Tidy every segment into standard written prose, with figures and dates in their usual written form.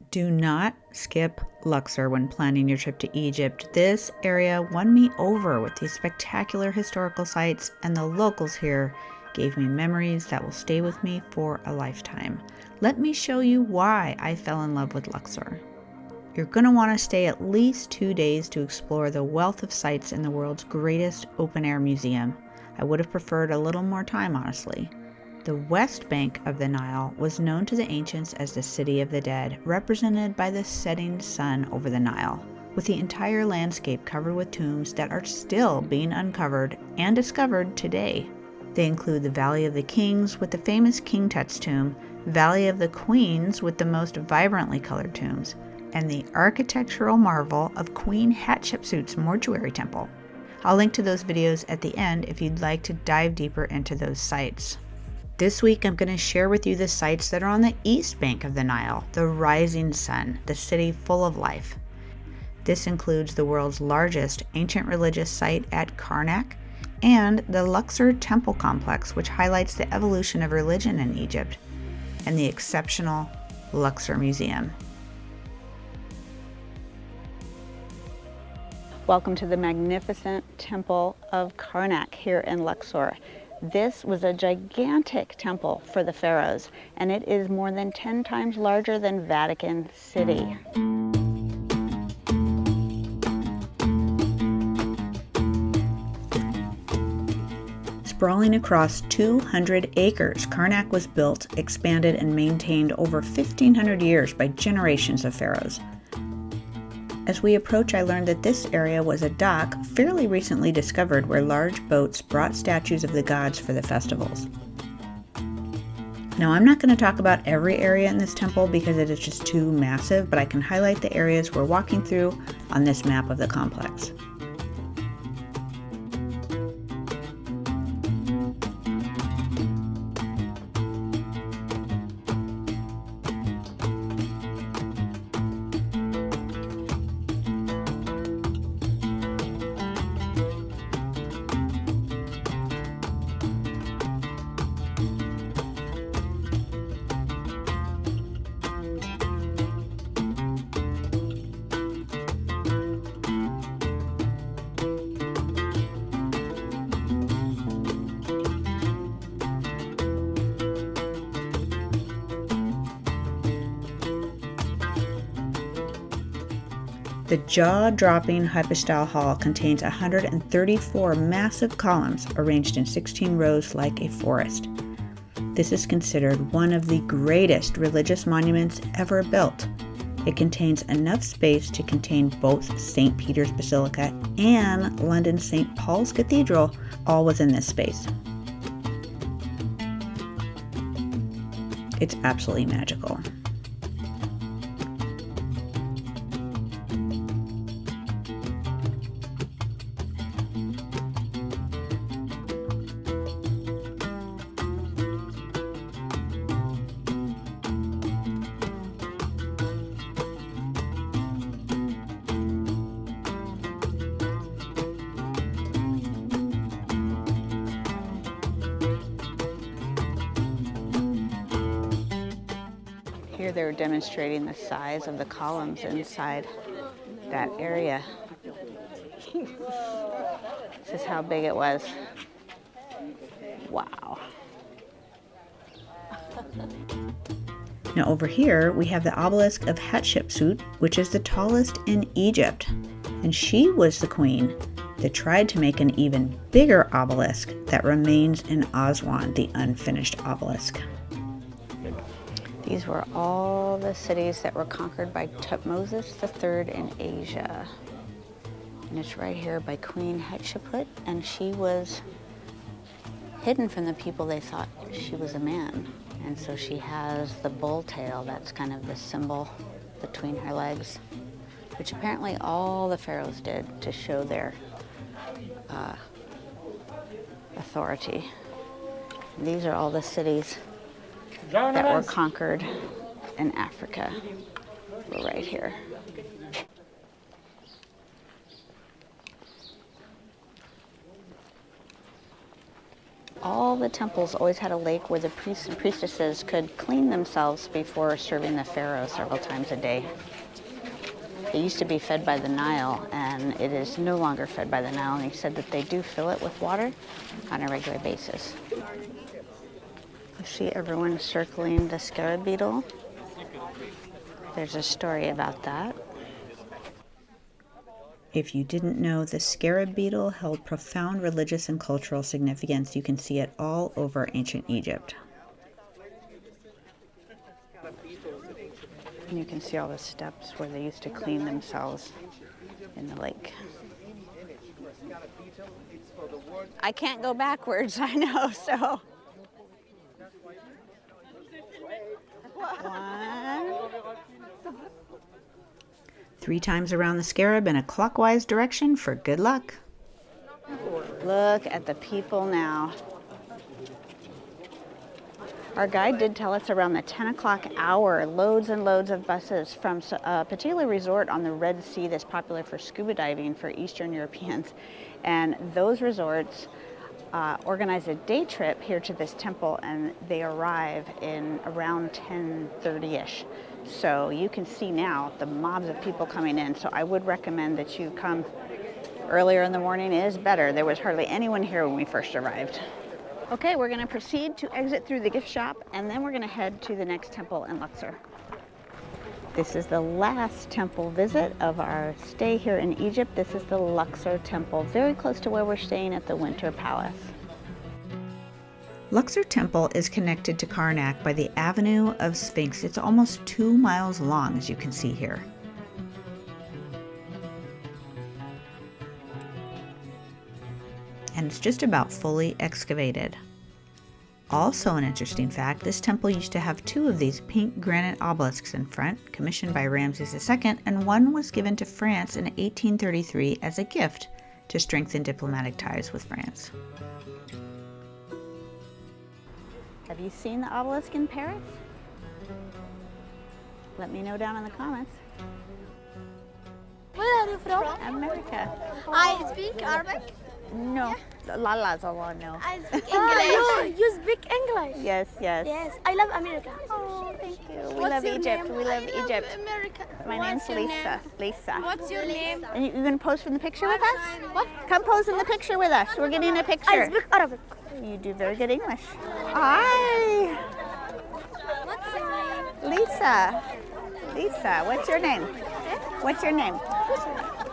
Do not skip Luxor when planning your trip to Egypt. This area won me over with these spectacular historical sites, and the locals here gave me memories that will stay with me for a lifetime. Let me show you why I fell in love with Luxor. You're going to want to stay at least 2 days to explore the wealth of sites in the world's greatest open-air museum. I would have preferred a little more time, honestly. The west bank of the Nile was known to the ancients as the City of the Dead, represented by the setting sun over the Nile, with the entire landscape covered with tombs that are still being uncovered and discovered today. They include the Valley of the Kings with the famous King Tut's tomb, Valley of the Queens with the most vibrantly colored tombs, and the architectural marvel of Queen Hatshepsut's mortuary temple. I'll link to those videos at the end if you'd like to dive deeper into those sites. This week, I'm going to share with you the sites that are on the east bank of the Nile, the rising sun, the city full of life. This includes the world's largest ancient religious site at Karnak and the Luxor Temple Complex, which highlights the evolution of religion in Egypt, and the exceptional Luxor Museum. Welcome to the magnificent Temple of Karnak here in Luxor. This was a gigantic temple for the pharaohs, and it is more than 10 times larger than Vatican City. Sprawling across 200 acres, Karnak was built, expanded, and maintained over 1,500 years by generations of pharaohs. As we approach, I learned that this area was a dock fairly recently discovered where large boats brought statues of the gods for the festivals. Now, I'm not going to talk about every area in this temple because it is just too massive, but I can highlight the areas we're walking through on this map of the complex. The jaw-dropping hypostyle hall contains 134 massive columns arranged in 16 rows like a forest. This is considered one of the greatest religious monuments ever built. It contains enough space to contain both St. Peter's Basilica and London's St. Paul's Cathedral, all within this space. It's absolutely magical. Here they're demonstrating the size of the columns inside that area. This is how big it was. Wow. Now over here, we have the obelisk of Hatshepsut, which is the tallest in Egypt. And she was the queen that tried to make an even bigger obelisk that remains in Aswan, the unfinished obelisk. These were all the cities that were conquered by Thutmose III in Asia. And it's right here by Queen Hatshepsut, and she was hidden from the people. They thought she was a man. And so she has the bull tail, that's kind of the symbol between her legs, which apparently all the pharaohs did to show their authority. And these are all the cities that were conquered in Africa. We're right here. All the temples always had a lake where the priests and priestesses could clean themselves before serving the pharaoh several times a day. It used to be fed by the Nile, and it is no longer fed by the Nile, and he said that they do fill it with water on a regular basis. You see everyone circling the scarab beetle. There's a story about that. If you didn't know, the scarab beetle held profound religious and cultural significance. You can see it all over ancient Egypt. And you can see all the steps where they used to clean themselves in the lake. I can't go backwards, I know, so. 1. 3 times around the scarab in a clockwise direction for good luck. Look at the people now. Our guide did tell us around the 10 o'clock hour, loads and loads of buses from a particular resort on the Red Sea that's popular for scuba diving for Eastern Europeans. And those resorts organize a day trip here to this temple, and they arrive in around 10:30-ish. So you can see now the mobs of people coming in. So I would recommend that you come earlier in the morning. It is better. There was hardly anyone here when we first arrived. Okay, we're going to proceed to exit through the gift shop, and then we're going to head to the next temple in Luxor. This is the last temple visit of our stay here in Egypt. This is the Luxor Temple, very close to where we're staying at the Winter Palace. Luxor Temple is connected to Karnak by the Avenue of Sphinx. It's almost 2 miles long, as you can see here. And it's just about fully excavated. Also an interesting fact, this temple used to have 2 of these pink granite obelisks in front, commissioned by Ramses II, and one was given to France in 1833 as a gift to strengthen diplomatic ties with France. Have you seen the obelisk in Paris? Let me know down in the comments. Where are you from? America. I speak Arabic. No, Lala's all I know. I speak English. You speak English? Yes, yes. Yes, I love America. Oh, thank you. We What's love your Egypt. name? We love I love Egypt. America. My What's name's your Lisa. name? Lisa. What's your name? And you gonna pose for the picture with us? What? Come pose in the picture with us. We're getting a I picture. speak Arabic. You do very good English. Hi, What's your name? Lisa. Lisa, what's your name? What's your name?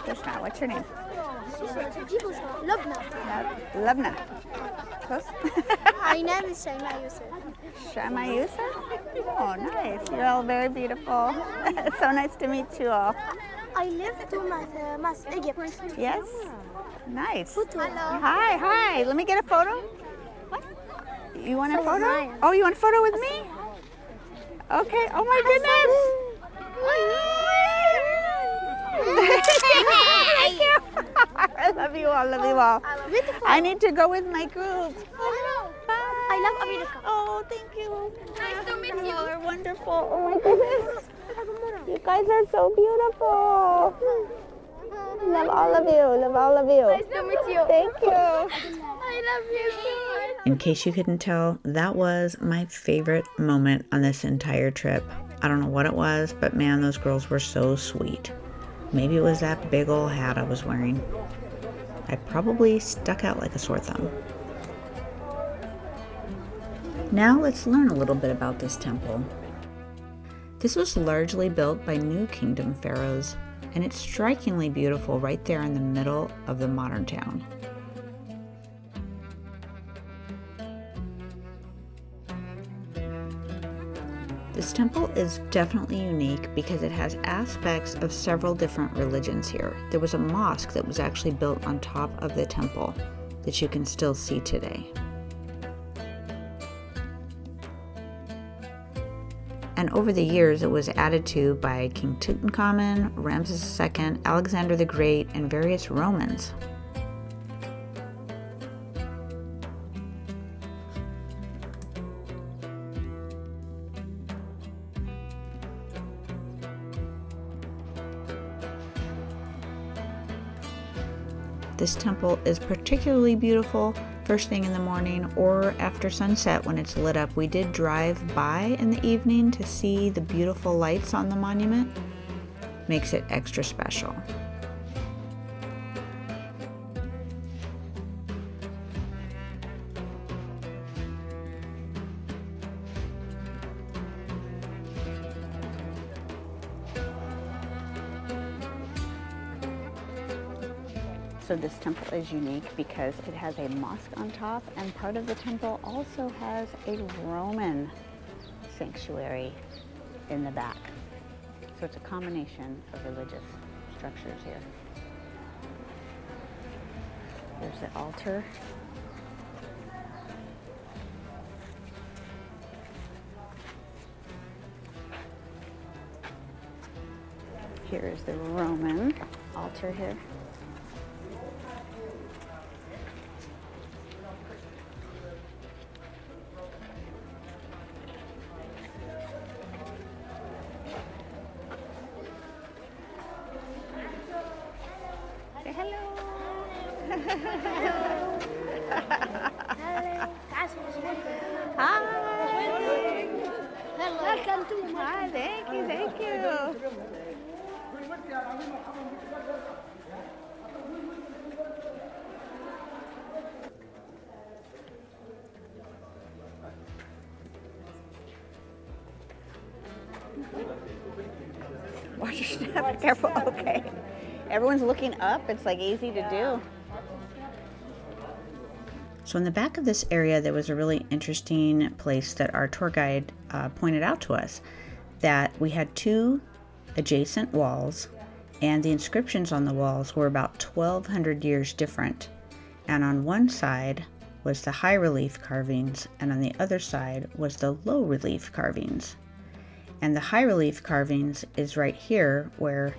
Lisa, what's your name? Lubna. Lubna. Close. My name is Shaima Yusuf. Shama Yusuf? Oh, nice. You're all very beautiful. It's so nice to meet you all. I live to Egypt. Yes? Nice. Hello. Hi, hi. Let me get a photo. What? You want a So photo? Zion. Oh, you want a photo with me? Okay. Oh my goodness. Thank you. I love you all. Love you all. I need to go with my group. I love America. Oh, thank you. Nice to meet you. You're wonderful. Oh my goodness. You guys are so beautiful. Love all of you. Love all of you. Nice to meet you. Thank you. I love you. In case you couldn't tell, that was my favorite moment on this entire trip. I don't know what it was, but man, those girls were so sweet. Maybe it was that big old hat I was wearing. I probably stuck out like a sore thumb. Now let's learn a little bit about this temple. This was largely built by New Kingdom pharaohs, and it's strikingly beautiful right there in the middle of the modern town. This temple is definitely unique because it has aspects of several different religions here. There was a mosque that was actually built on top of the temple that you can still see today. And over the years, it was added to by King Tutankhamun, Ramses II, Alexander the Great, and various Romans. This temple is particularly beautiful first thing in the morning or after sunset when it's lit up. We did drive by in the evening to see the beautiful lights on the monument. Makes it extra special. So this temple is unique because it has a mosque on top, and part of the temple also has a Roman sanctuary in the back. So it's a combination of religious structures here. There's the altar. Here is the Roman altar here. Say hello. Hi. Welcome to Hi, thank you, thank you. Watch your step, careful, okay. Everyone's looking up, it's like easy to do. So in the back of this area, there was a really interesting place that our tour guide pointed out to us, that we had two adjacent walls, and the inscriptions on the walls were about 1,200 years different. And on one side was the high relief carvings, and on the other side was the low relief carvings. And the high relief carvings is right here, where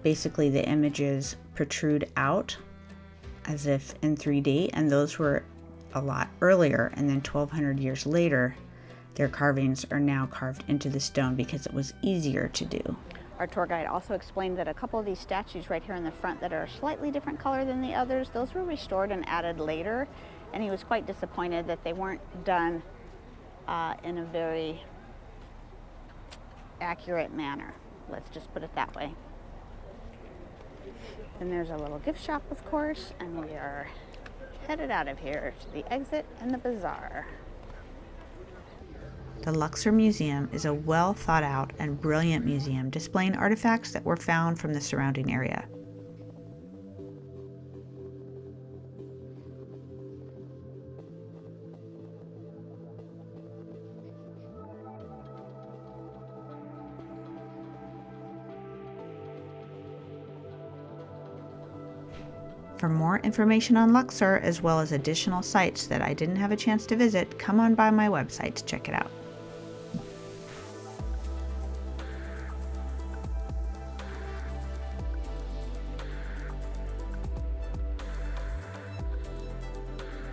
basically the images protrude out as if in 3D, and those were a lot earlier, and then 1,200 years later their carvings are now carved into the stone because it was easier to do. Our tour guide also explained that a couple of these statues right here in the front that are a slightly different color than the others, those were restored and added later, and he was quite disappointed that they weren't done in a very accurate manner. Let's just put it that way. Then there's a little gift shop, of course, and we are headed out of here to the exit and the bazaar. The Luxor Museum is a well thought out and brilliant museum displaying artifacts that were found from the surrounding area. For more information on Luxor, as well as additional sites that I didn't have a chance to visit, come on by my website to check it out.